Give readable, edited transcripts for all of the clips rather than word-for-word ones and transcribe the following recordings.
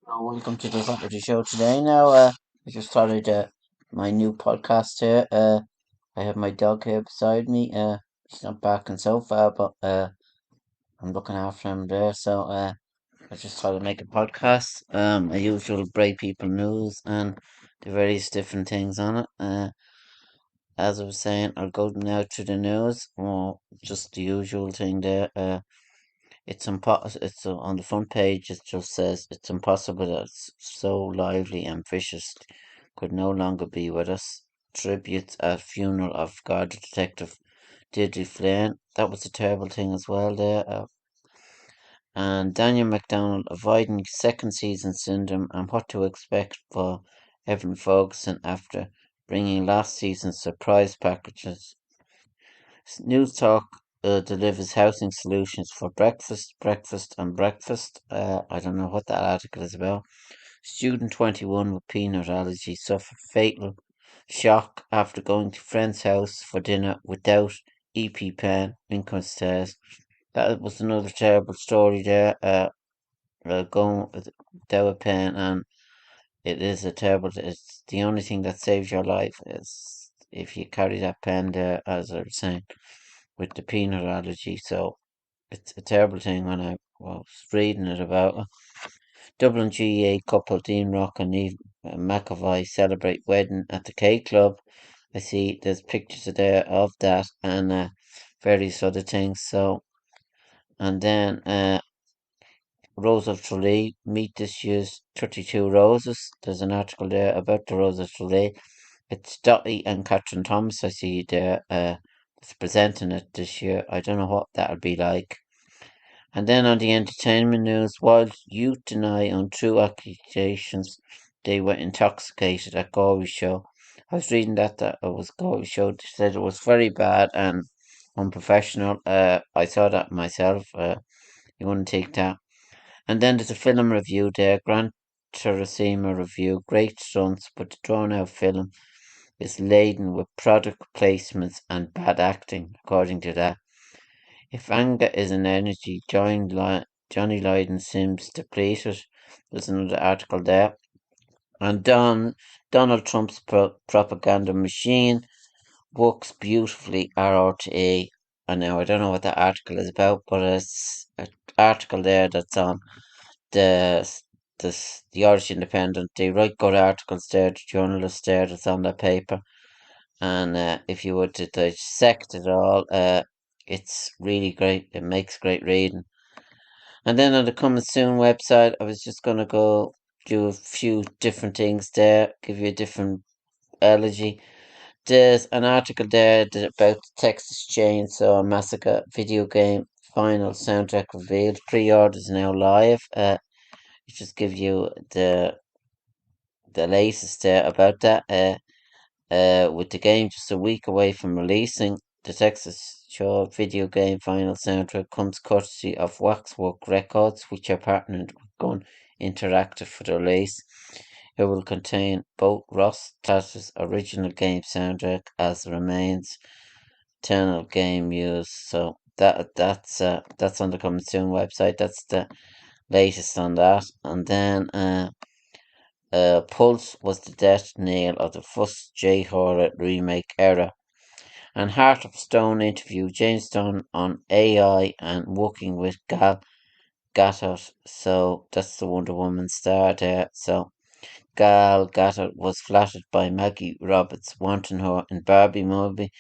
Welcome to the Saturday Show today. Now, I just started my new podcast here. I have my dog here beside me. He's not barking so far, but I'm looking after him there. So, I just thought I'd make a podcast. My usual Bray People news and the various different things on it. As I was saying, I'll go now to the news. Well, just the usual thing there. It's on the front page. It just says it's impossible that so lively and vicious could no longer be with us. Tributes at funeral of Garda detective Deirdre Flynn. That was a terrible thing as well there. And Daniel MacDonald avoiding second season syndrome and what to expect for Evan Ferguson after bringing last season's surprise packages. News Talk delivers housing solutions for and breakfast. I don't know what that article is about. Student 21 with peanut allergy suffered fatal shock after going to friend's house for dinner without EpiPen. Lincoln says that was another terrible story there. Going without a pen, and it is a terrible. It's the only thing that saves your life is if you carry that pen there, as I was saying, with the peanut allergy. So it's a terrible thing when I was reading it about it. Dublin GEA couple Dean Rock and Eve McAvoy celebrate wedding at the K Club. I see there's pictures there of that and various other things. So, and then Rose of Tralee, meet this year's 32 Roses. There's an article there about the Rose of Tralee. It's Dottie and Catherine Thomas, I see there, that's presenting it this year. I don't know what that'll be like. And then on the entertainment news, while youth deny untrue accusations they were intoxicated at Galway show. I was reading that it was Galway show. They said it was very bad and unprofessional. I saw that myself. You wouldn't take that. And then there's a film review there, Gran Turismo review. Great stunts, but the drawn-out film is laden with product placements and bad acting, according to that. If anger is an energy, Johnny Lydon seems depleted. There's another article there. And Donald Trump's propaganda machine works beautifully, RRTA. And now I don't know what that article is about, but it's an article there that's on the the Irish Independent. They write good articles there, the journalists there that's on that paper. And if you were to dissect it all, it's really great. It makes great reading. And then on the Coming Soon website, I was just going to go do a few different things there, give you a different elegy. There's an article there about the Texas Chainsaw Massacre video game final soundtrack revealed. Pre-orders now live. It just give you the latest there about that. With the game just a week away from releasing, the Texas Shaw video game final soundtrack comes courtesy of Waxwork Records, which are partnered with Gun Interactive for the release. It will contain both Ross Tatter's original game soundtrack as remains eternal game use. So that's on the Coming Soon website. That's the latest on that. And then Pulse was the death knell of the first J-horror remake era. And Heart of Stone interview James Stone on AI and working with Gal Gadot. So that's the Wonder Woman star there. So Gal Gadot was flattered by Maggie Roberts wanting her in Barbie movie.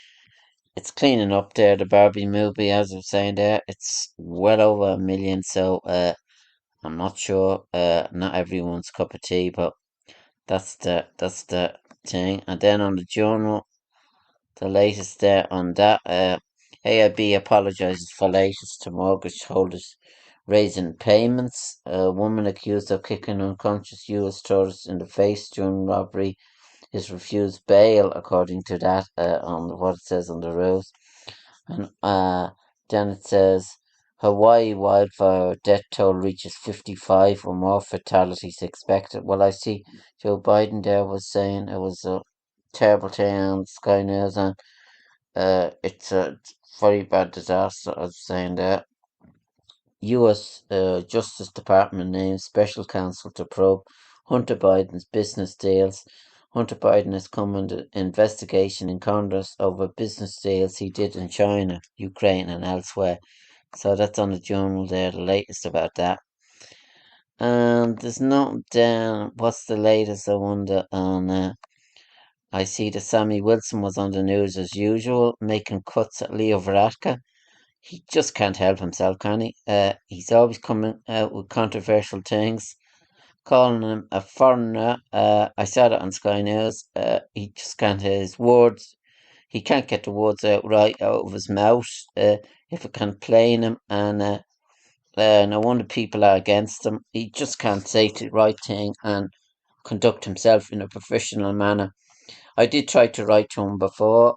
It's cleaning up there, the Barbie movie, as I was saying there. It's well over 1 million, so I'm not sure. Not everyone's cup of tea, but that's the thing. And then on the journal, the latest there on that, AIB apologises for latest to mortgage holders raising payments. A woman accused of kicking unconscious US tourist in the face during robbery is refused bail, according to that, on what it says on the rules. And then it says Hawaii wildfire death toll reaches 55 or more fatalities expected. Well, I see Joe Biden there was saying it was a terrible thing on Sky News, and it's a very bad disaster, I was saying there. U.S. Justice Department names special counsel to probe Hunter Biden's business deals. Hunter Biden has come under investigation in Congress over business deals he did in China, Ukraine, and elsewhere. So that's on the journal there, the latest about that. And there's nothing down. What's the latest? I wonder. On I see that Sammy Wilson was on the news as usual, making cuts at Leo Varadkar. He just can't help himself, can he? He's always coming out with controversial things, calling him a foreigner. I saw that on Sky News. He just can't hear his words. He can't get the words out right out of his mouth. If it can plain him, and no wonder people are against him. He just can't say the right thing and conduct himself in a professional manner. I did try to write to him before.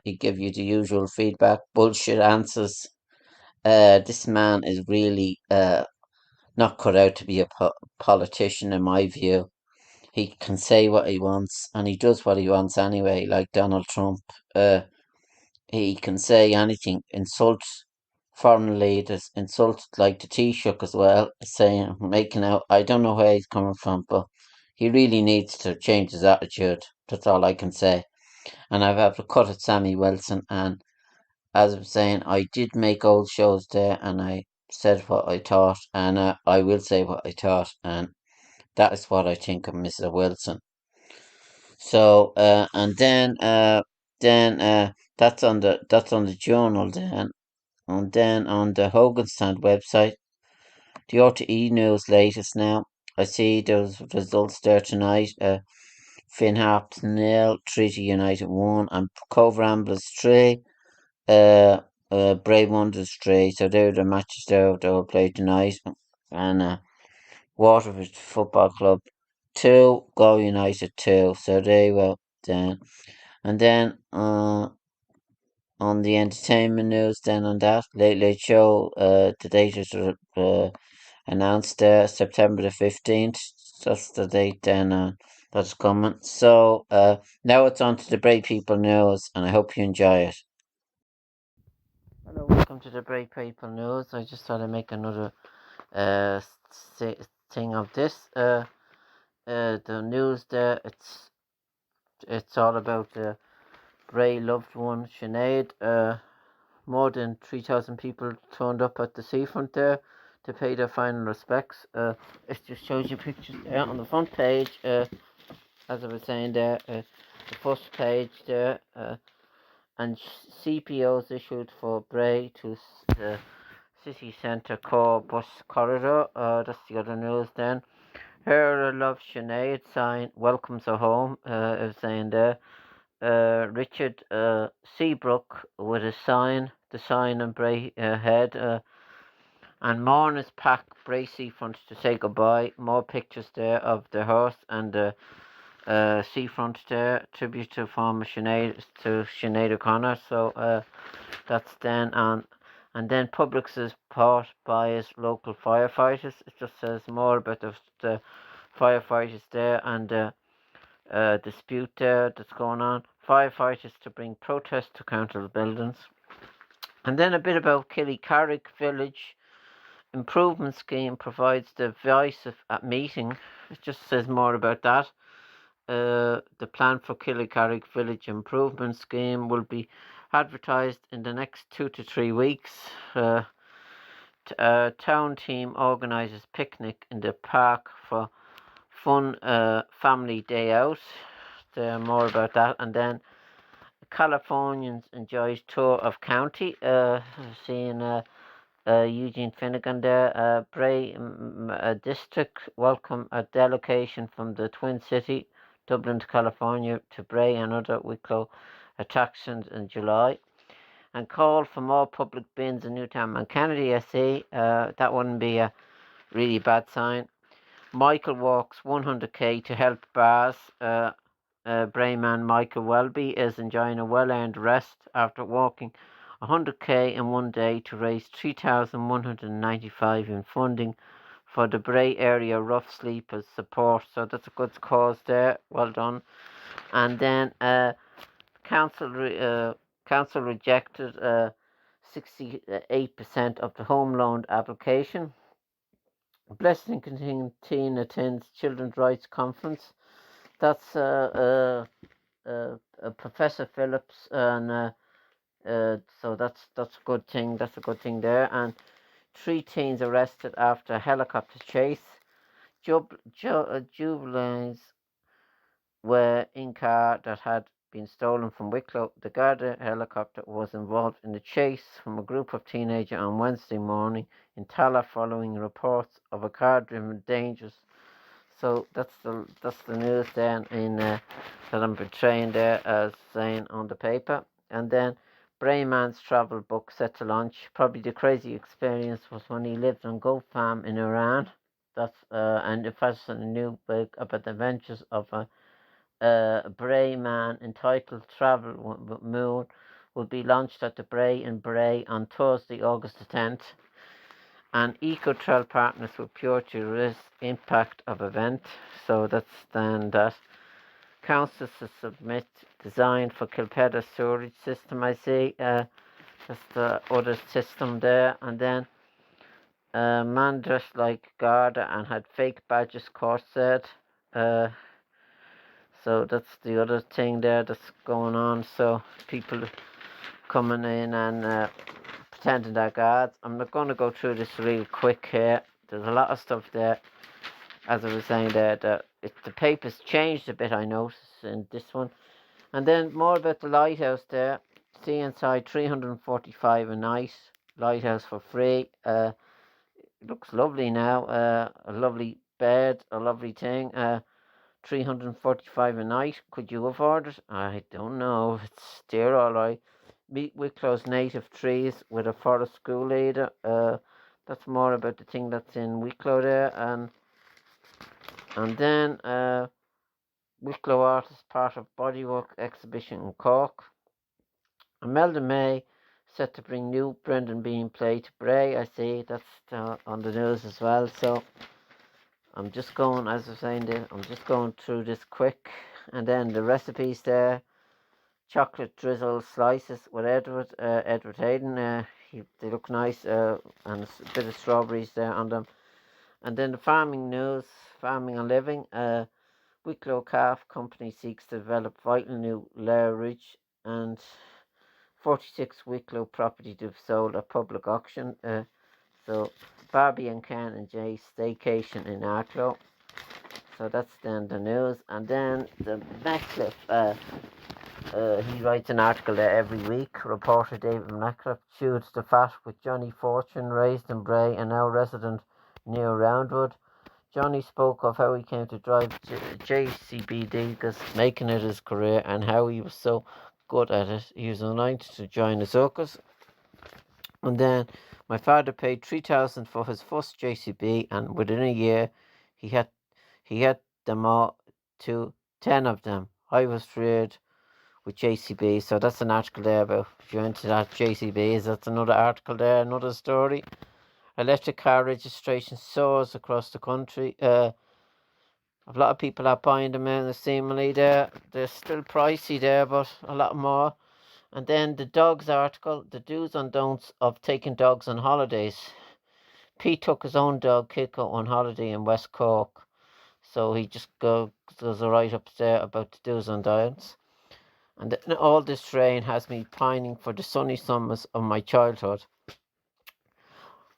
He gave you the usual feedback, bullshit answers. This man is really not cut out to be a politician, in my view. He can say what he wants, and he does what he wants anyway, like Donald Trump. He can say anything, insult foreign leaders, insult like the Taoiseach as well, saying, making out. I don't know where he's coming from, but he really needs to change his attitude. That's all I can say. And I've had to cut at Sammy Wilson, and as I was saying, I did make old shows there, and I said what I thought, and I will say what I thought, and that is what I think of Mr. Wilson. So, then that's on the journal then, and then on the Hogan Stand website, the RTE News latest now. I see those results there tonight. Finn Harps 0, Treaty United 1, and Cove Ramblers 3. Uh, Bray Wonders 3. So they're the matches there that will play tonight. And Waterford Football Club 2, Go United 2. So they will then. And then on the entertainment news, then on that, Late Late Show, the date is announced September the 15th. That's the date then that's coming. So now it's on to the Bray People News, and I hope you enjoy it. Hello, welcome to the Bray People News. I just thought I'd make another uh, thing of this. The news there, it's all about the Bray loved one, Sinead. More than 3,000 people turned up at the seafront there to pay their final respects. It just shows you pictures there on the front page. As I was saying there, the first page there, and CPOs issued for Bray to the city centre core bus corridor. That's the other news then. Her love Sinead sign welcomes her home. I was saying there. Richard Seabrook with a sign, the sign on Bray head, and mourners pack Bray seafront to say goodbye. More pictures there of the horse and the seafront there, tribute to former Sinead O'Connor. So that's then on. And then Publix's support bias local firefighters. It just says more about the firefighters there and dispute there that's going on. Firefighters to bring protests to council buildings. And then a bit about Killycarrick Village Improvement Scheme provides the voice at meeting. It just says more about that. The plan for Killycarrick Village Improvement Scheme will be advertised in the next 2 to 3 weeks. Town team organises picnic in the park for fun family day out. More about that. And then Californians enjoys tour of county. Seeing Eugene Finnegan there. Bray district welcome a delegation from the Twin City, Dublin to California, to Bray and other Wicklow attractions in July. And call for more public bins in Newtown and Kennedy. I see that wouldn't be a really bad sign. Michael walks 100k to help bars. Brayman Michael Welby is enjoying a well-earned rest after walking 100k in one day to raise 3,195 in funding for the Bray area rough sleepers support. So that's a good cause there. Well done. And then council rejected 68% of the home loan application. Blessing Canteen attends Children's Rights Conference. That's Professor Phillips, and so that's a good thing. That's a good thing there. And 3 teens arrested after a helicopter chase. Juveniles were in car that had been stolen from Wicklow. The Garda helicopter was involved in the chase from a group of teenagers on Wednesday morning in Tala following reports of a car driven dangerous. So that's the news then that I'm portraying there as saying on the paper. And then Bray man's travel book set to launch. Probably the crazy experience was when he lived on goat farm in Iran. That's and it has a new book about the adventures of a Bray man entitled Travel Moon will be launched at the Bray in Bray on Thursday, August the 10th. And Eco-Trail partners with Pure to risk impact of event. So that's then that. Councils to submit design for Kilpeda storage system, I see. That's the other system there. And then man dressed like Garda and had fake badges, court said. So that's the other thing there that's going on. So people coming in and pretending they're guards. I'm not going to go through this real quick here. There's a lot of stuff there. As I was saying there, the paper's changed a bit, I noticed, in this one. And then more about the lighthouse there. See inside, 345 a night. Lighthouse for free. It looks lovely now. A lovely bed, a lovely thing. 345 a night. Could you afford it? I don't know. It's dear, all right. Meet Wicklow's native trees with a forest school leader. That's more about the thing that's in Wicklow there. And then Wicklow artist part of Bodywork exhibition in Cork. Imelda May set to bring new Brendan Bean play to Bray. I see that's on the news as well. So I'm just going, as I was saying, I'm just going through this quick, and then the recipes there: chocolate drizzle slices with Edward Hayden. They look nice, and a bit of strawberries there on them. And then the farming news, farming and living. Wicklow Calf Company seeks to develop vital new layer ridge, and 46 Wicklow property to be sold at public auction. So Barbie and Ken and Jay staycation in Arklow. So that's then the news. And then the Metcalfe, he writes an article there every week. Reporter David Metcalfe chewed the fat with Johnny Fortune, raised in Bray and now resident near Roundwood. Johnny spoke of how he came to drive JCB because making it his career and how he was so good at it. He was anointed to join the circus. And then my father paid 3,000 for his first JCB, and within a year he had them all to 10 of them. I was thrilled with JCB, so that's an article there about if you're into that JCBs. That's another article there, another story. Electric car registration soars across the country. A lot of people are buying them in, seemingly there. They're still pricey there, but a lot more. And then the dogs article, the do's and don'ts of taking dogs on holidays. Pete took his own dog, Kiko, on holiday in West Cork. So he just does a write-up there about the do's and don'ts. And all this rain has me pining for the sunny summers of my childhood.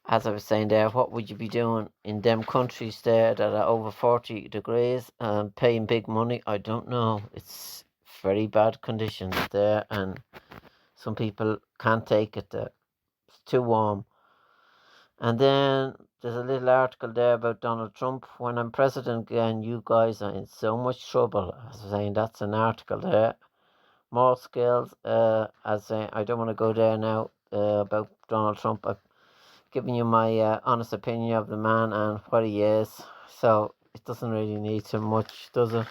As I was saying there, what would you be doing in them countries there that are over 40 degrees and paying big money? I don't know. It's very bad conditions there, and some people can't take it there. It's too warm. And then there's a little article there about Donald Trump. When I'm president again, you guys are in so much trouble. As I was saying, that's an article there. More skills. I don't want to go there now about Donald Trump. I've given you my honest opinion of the man and what he is. So it doesn't really need too much, does it?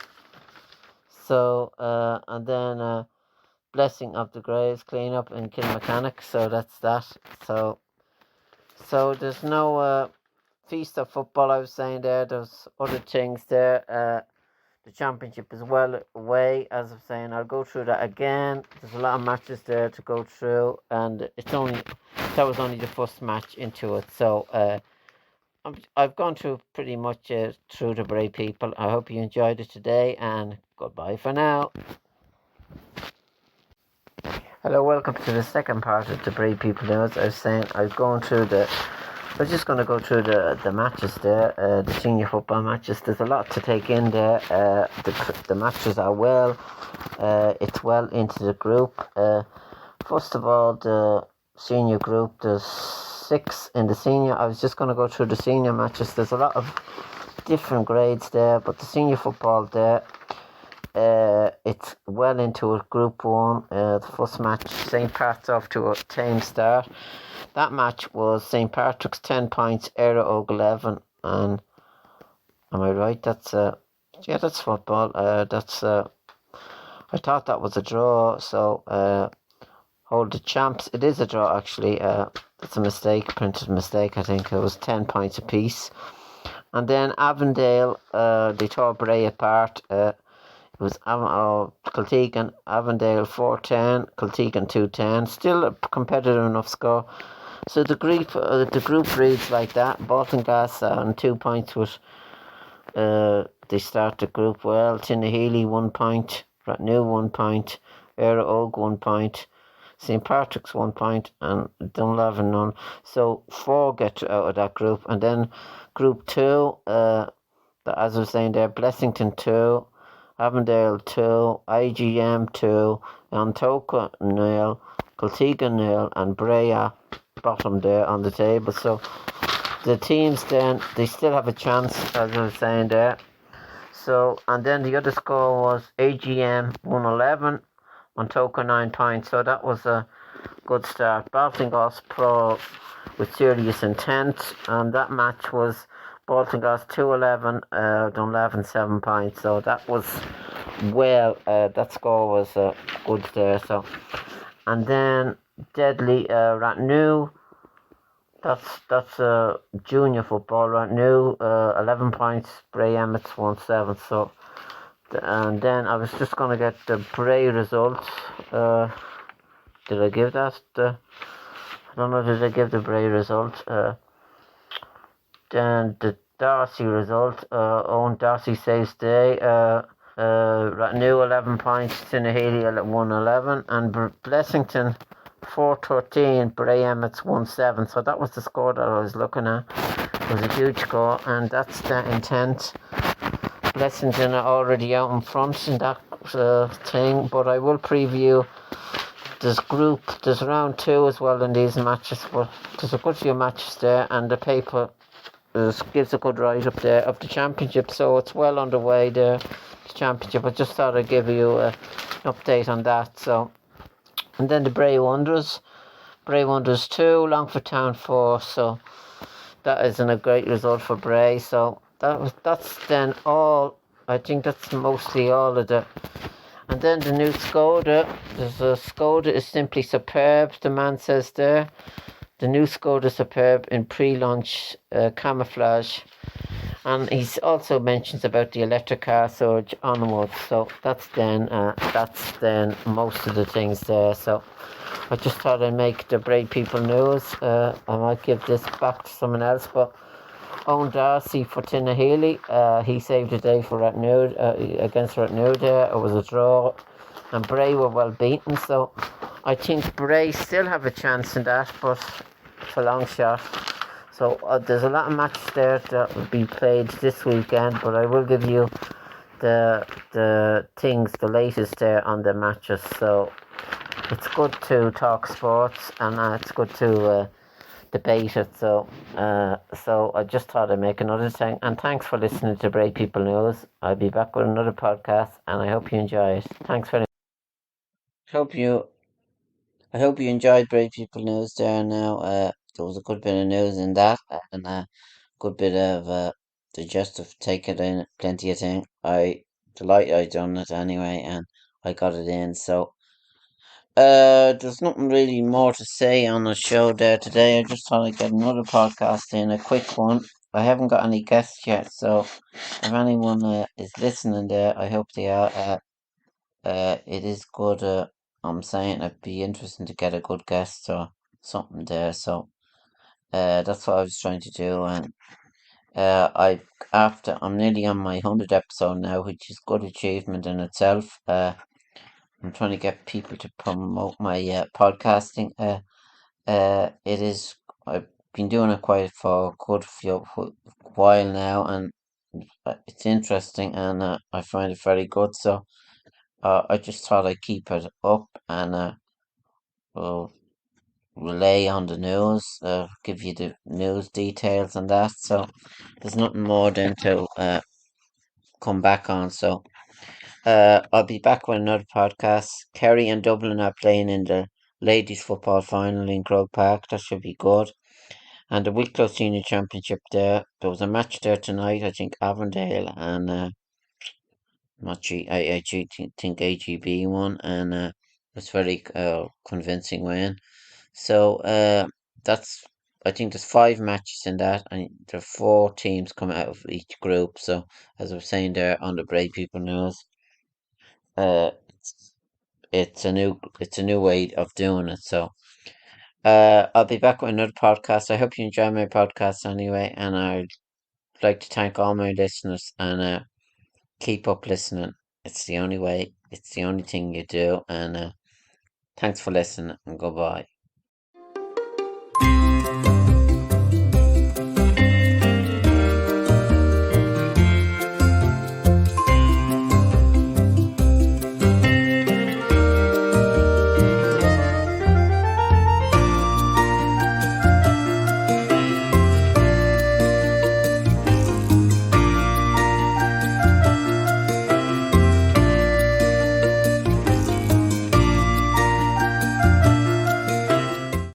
So, and then Blessing of the Graves cleanup in Kilmechanic. So that's that. So there's no Feast of Football, I was saying there. There's other things there. the championship is well away. As I'm saying, I'll go through that again. There's a lot of matches there to go through, and that was only the first match into it. So I've gone through pretty much through the Bray people. I hope you enjoyed it today, and goodbye for now. Hello, welcome to the second part of the Bray People News. I was saying I was just going to go through the matches there, the senior football matches. There's a lot to take in there. The matches are it's well into the group. First of all, the senior group, there's 6 in the senior. I was just going to go through the senior matches. There's a lot of different grades there, but the senior football there, it's well into it. Group 1, the first match, St. Pat's off to a tame start. That match was St. Patrick's 10 points, Éire Óg 11, and am I right? That's football. I thought that was a draw, so hold the champs. It is a draw actually. That's a mistake, printed mistake. I think it was 10 points apiece. And then Avondale, they tore Bray apart. It was Kiltegan, Avondale 4-10, Kiltegan 2-10. Still a competitive enough score. So the group reads like that. Baltinglass on 2 points with they start the group well. Tinnahealy 1 point, Ratnew 1 point, Éire Óg 1 point, St. Patrick's 1 point, and Dunlavin none. So 4 get out of that group. And then group 2, as I was saying there, Blessington 2, Avondale 2, IGM 2, Antoka 0, Kiltegan 0, and Bray bottom there on the table. So the teams then, they still have a chance, as I was saying there. So, and then the other score was AGM 111, Antoka 9 points. So that was a good start. Baltinglass Pro with serious intent, and that match was Baltinglass 211, Dunlavin 7 points. So that was that score was good there. So, and then Deadly Ratnew. That's junior football. Ratnew 11 points. Bray Emmets 1-7. So, and then I was just gonna get the Bray results. Did I give that? I don't know. Did I give the Bray result? Then the Darcy result. Owen Darcy saves day. Ratnew 11 points. Tinnahealy 1-11, and Blessington 4-13, Bray Emmets 1-7. So that was the score that I was looking at. It was a huge score, and that's the intent. Blessington are already out in front in that thing, but I will preview. There's round 2 as well in these matches, but there's a good few matches there, and the paper gives a good write up there of the championship, so it's well underway there, the championship. I just thought I'd give you an update on that. So, and then the Bray Wanderers 2, Longford Town 4. So that isn't a great result for Bray. So that's then all. I think that's mostly all of the. And then the new Skoda. There's a Skoda is simply superb. The man says there. The new Skoda superb in pre-launch camouflage. And he also mentions about the electric car surge onwards. So that's then most of the things there. So I just thought I'd make the Bray People News. I might give this back to someone else, but Owen Darcy for Tinnahealy, he saved the day for Ratnew, against Ratnew there. It was a draw, and Bray were well beaten. So I think Bray still have a chance in that, but it's a long shot. So there's a lot of matches there that will be played this weekend, but I will give you the latest there on the matches. So it's good to talk sports, and it's good to debate it. So I just thought I'd make another thing. And thanks for listening to Bray People News. I'll be back with another podcast, and I hope you enjoy it. Thanks very much. I hope you enjoyed Bray People News there now. There was a good bit of news in that, and a good bit of digestive take it in, plenty of thing. I delight I done it anyway, and I got it in. So there's nothing really more to say on the show there today. I just thought I'd get another podcast in, a quick one. I haven't got any guests yet, so if anyone is listening there, I hope they are. It is good. I'm saying it'd be interesting to get a good guest or something there. So that's what I was trying to do, and I'm nearly on my 100th episode now, which is good achievement in itself. I'm trying to get people to promote my podcasting. It is. I've been doing it quite for a good few while now, and it's interesting, and I find it very good. So I just thought I'd keep it up and will relay on the news, give you the news details and that. So there's nothing more than to come back on. So I'll be back with another podcast. Kerry and Dublin are playing in the ladies' football final in Croke Park. That should be good. And the Wicklow Senior Championship there. There was a match there tonight. I think Avondale and not think AGB won, and it was very convincing win. So that's I think there's five matches in that, and there are four teams coming out of each group. So as I was saying there on the Bray People News, uh, it's, it's a new way of doing it. So I'll be back with another podcast. I hope you enjoy my podcast anyway, and I'd like to thank all my listeners and keep up listening. It's the only way. It's the only thing you do, and thanks for listening and goodbye.